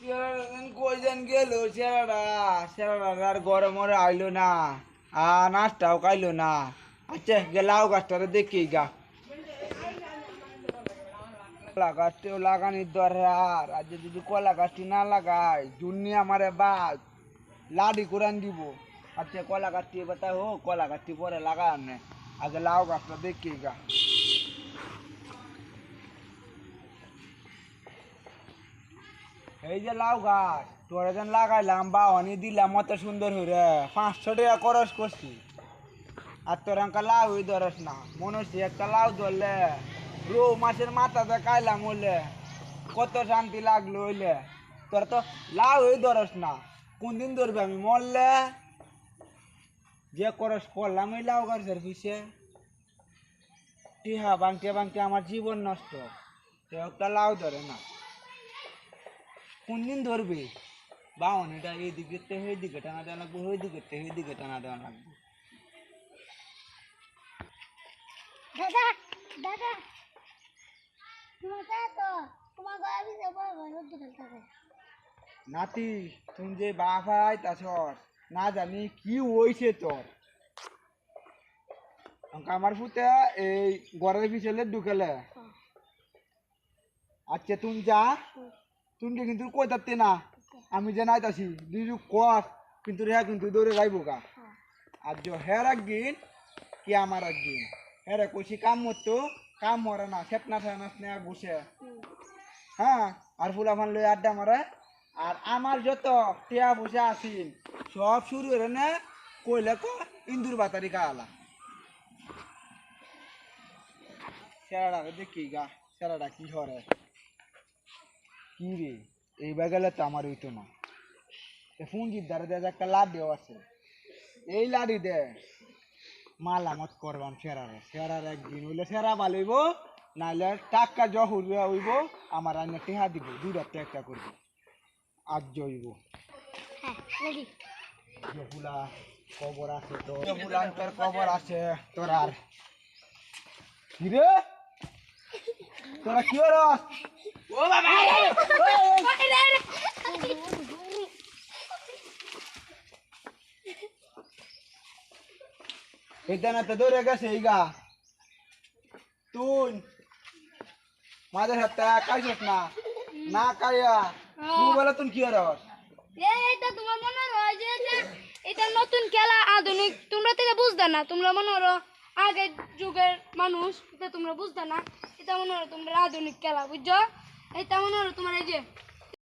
কইজন গেল সেরাটা সেরাটা আর ঘরে মরে আইলো না আর নাস্তাও খাইলো না। আচ্ছা গেলাও গাছটারে দেখি গা কলা গাছটিও লাগানির দরকার। আর যদি কলা গাছটি না লাগাই জুন্নি আমারে বাদ লাডি কোরআন দিব। আচ্ছা কলা গাছটি এবার হোক, কলা গাছটি পরে লাগান না, আগে লাউ গাছটা দেখি গা। এই যে লাউ গাছ তোরা যেন লাগাইলাম বা অনি দিলাম মত সুন্দর হইরে 500 টাকা খরচ করছি, আর তোর একটা লাউ ধরস না। মনে হচ্ছে একটা লাউ ধরলে রৌ মাছের মাথাতে খাইলাম হইলে কত শান্তি লাগলো হইলে। তোর তো লাউ ধরস না, কোন দিন ধরবি আমি মরলে? যে খরচ করলাম ওই লাউ গাছের পিছিয়ে টিহা বাংতে বাংতে আমার জীবন নষ্ট। সে একটা লাউ ধরে না, কোন দিন ধরবি? বাউনিটা এইদিকে সেই দিকে টানা দেওয়া লাগবে, ওই দিকে সেই দিকে টানা দেওয়া লাগবে। দাদা দাদা তোমার নাতি তুমি যে বাফাই তাছর না জানি কি হয়েছে তোর। আমার ফুতে এই ঘরের পিছলে ঢুকেলে। আচ্ছা তুমি যা, তুমি কিন্তু কই থাকতে না, আমি যে নাইতাছি দুই কর, কিন্তু রে কিন্তু দৌড়ে যাইব গা। আর যে হের একদিন কি আমার একদিন হেরে কইছি কাম মরতো, কাম মরে না, সেপনা ফেনাস নেয়া বসে। হ্যাঁ, আর ফুলাফান লই আড্ডা মারে। আর আমার যত টিয়া বসে আসিল সব শুরু হয়ে না কইলে ক ইন্দুর বাতারি খাওয়ালা। সেরাটা দেখি গা, সেরাটা কি হরে কি রে। এইবার গেলে তো আমার হইতো না। ফুঞ্জির দ্বারা দেয় একটা লাডিও আছে, এই লাডি দে মালামত করবাম সেরারে। সেরার একদিন হইলে সেরা বালিব, নাহলে টাকা জহুর হইব, আমার আইনে টেহা দিব, দুইটা একটা করবো আজ জইব। জহুলা খবর আছে তো, জহুলান তোর খবর আছে তোর। আর কি রে তোরা কি হরস? ও বাবা এটা না তো দৌড়ে গেছে এই গা। তুই মাঝে হাতটা খাইছিস না, না খাইয়া তুই বলে তুই কি হরস? এটা তোমার মনে হয় যে এটা নতুন খেলা আধুনিক, তোমরা তো এটা বুঝতে না। তোমরা মনে করো আগের যুগের মানুষ, এটা তোমরা বুঝতে না। এটা মনে করো তোমরা আধুনিক খেলা, বুঝছো? এটা মনে করো তোমার এই যে